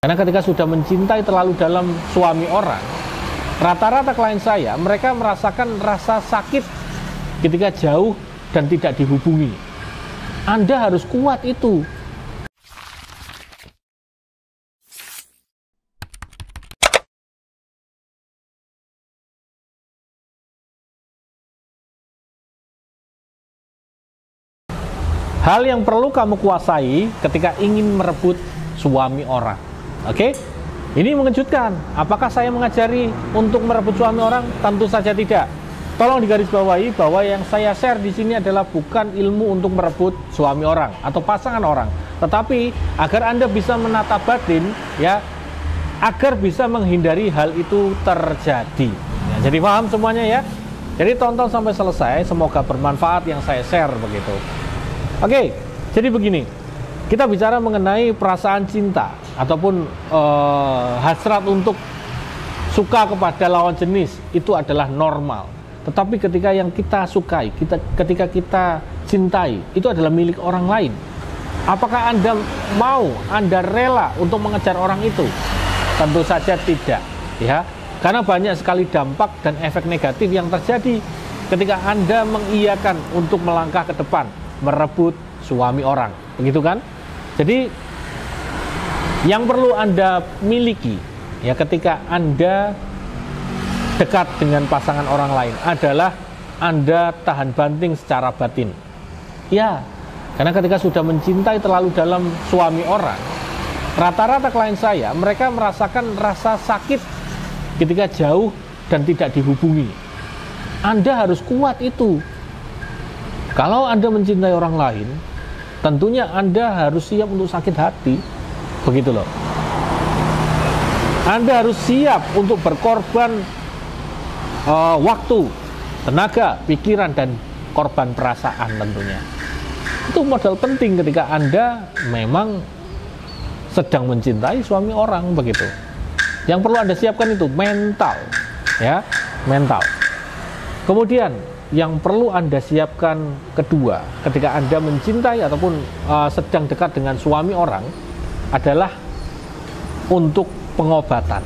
Karena ketika sudah mencintai terlalu dalam suami orang, rata-rata klien saya, mereka merasakan rasa sakit ketika jauh dan tidak dihubungi. Anda harus kuat itu. Hal yang perlu kamu kuasai ketika ingin merebut suami orang. Oke? Ini mengejutkan. Apakah saya mengajari untuk merebut suami orang? Tentu saja tidak. Tolong digarisbawahi bahwa yang saya share di sini adalah bukan ilmu untuk merebut suami orang atau pasangan orang, tetapi agar Anda bisa menata batin, ya, agar bisa menghindari hal itu terjadi. Ya, jadi paham semuanya ya? Jadi tonton sampai selesai, semoga bermanfaat yang saya share begitu. Oke, jadi begini, kita bicara mengenai perasaan cinta ataupun hasrat untuk suka kepada lawan jenis, itu adalah normal. Tetapi ketika yang kita sukai, ketika kita cintai, itu adalah milik orang lain. Apakah Anda mau, Anda rela untuk mengejar orang itu? Tentu saja tidak, ya. Karena banyak sekali dampak dan efek negatif yang terjadi ketika Anda mengiyakan untuk melangkah ke depan, merebut suami orang, begitu kan? Jadi yang perlu Anda miliki, ya, ketika Anda dekat dengan pasangan orang lain adalah Anda tahan banting secara batin. Ya, karena ketika sudah mencintai terlalu dalam suami orang, rata-rata klien saya, mereka merasakan rasa sakit ketika jauh dan tidak dihubungi. Anda harus kuat itu. Kalau Anda mencintai orang lain, tentunya Anda harus siap untuk sakit hati, begitu loh. Anda harus siap untuk berkorban waktu, tenaga, pikiran, dan korban perasaan tentunya. Itu modal penting ketika Anda memang sedang mencintai suami orang, begitu. Yang perlu Anda siapkan itu mental, ya, mental. Kemudian yang perlu Anda siapkan kedua ketika Anda mencintai ataupun sedang dekat dengan suami orang adalah untuk pengobatan.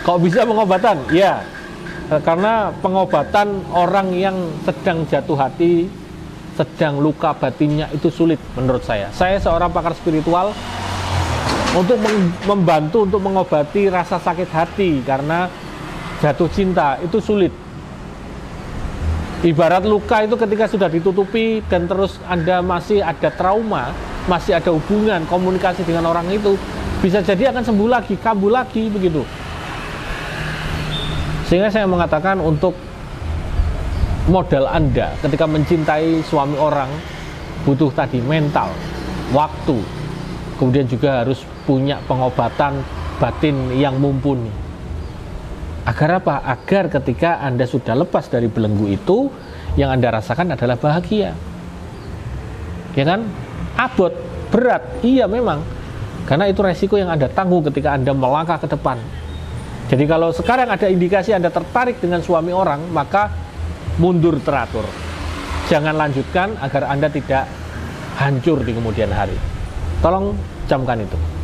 Kok bisa pengobatan? Ya, karena pengobatan orang yang sedang jatuh hati, sedang luka batinnya itu sulit menurut saya. Saya seorang pakar spiritual untuk membantu untuk mengobati rasa sakit hati karena jatuh cinta itu sulit. Ibarat luka itu ketika sudah ditutupi dan terus Anda masih ada trauma, masih ada hubungan, komunikasi dengan orang itu, bisa jadi akan sembuh lagi, kambuh lagi, begitu. Sehingga saya mengatakan untuk modal Anda ketika mencintai suami orang, butuh tadi mental, waktu, kemudian juga harus punya pengobatan batin yang mumpuni. Agar apa? Agar ketika Anda sudah lepas dari belenggu itu, yang Anda rasakan adalah bahagia. Ya kan? Abot, berat, iya memang. Karena itu resiko yang Anda tanggung ketika Anda melangkah ke depan. Jadi kalau sekarang ada indikasi Anda tertarik dengan suami orang, maka mundur teratur. Jangan lanjutkan agar Anda tidak hancur di kemudian hari. Tolong camkan itu.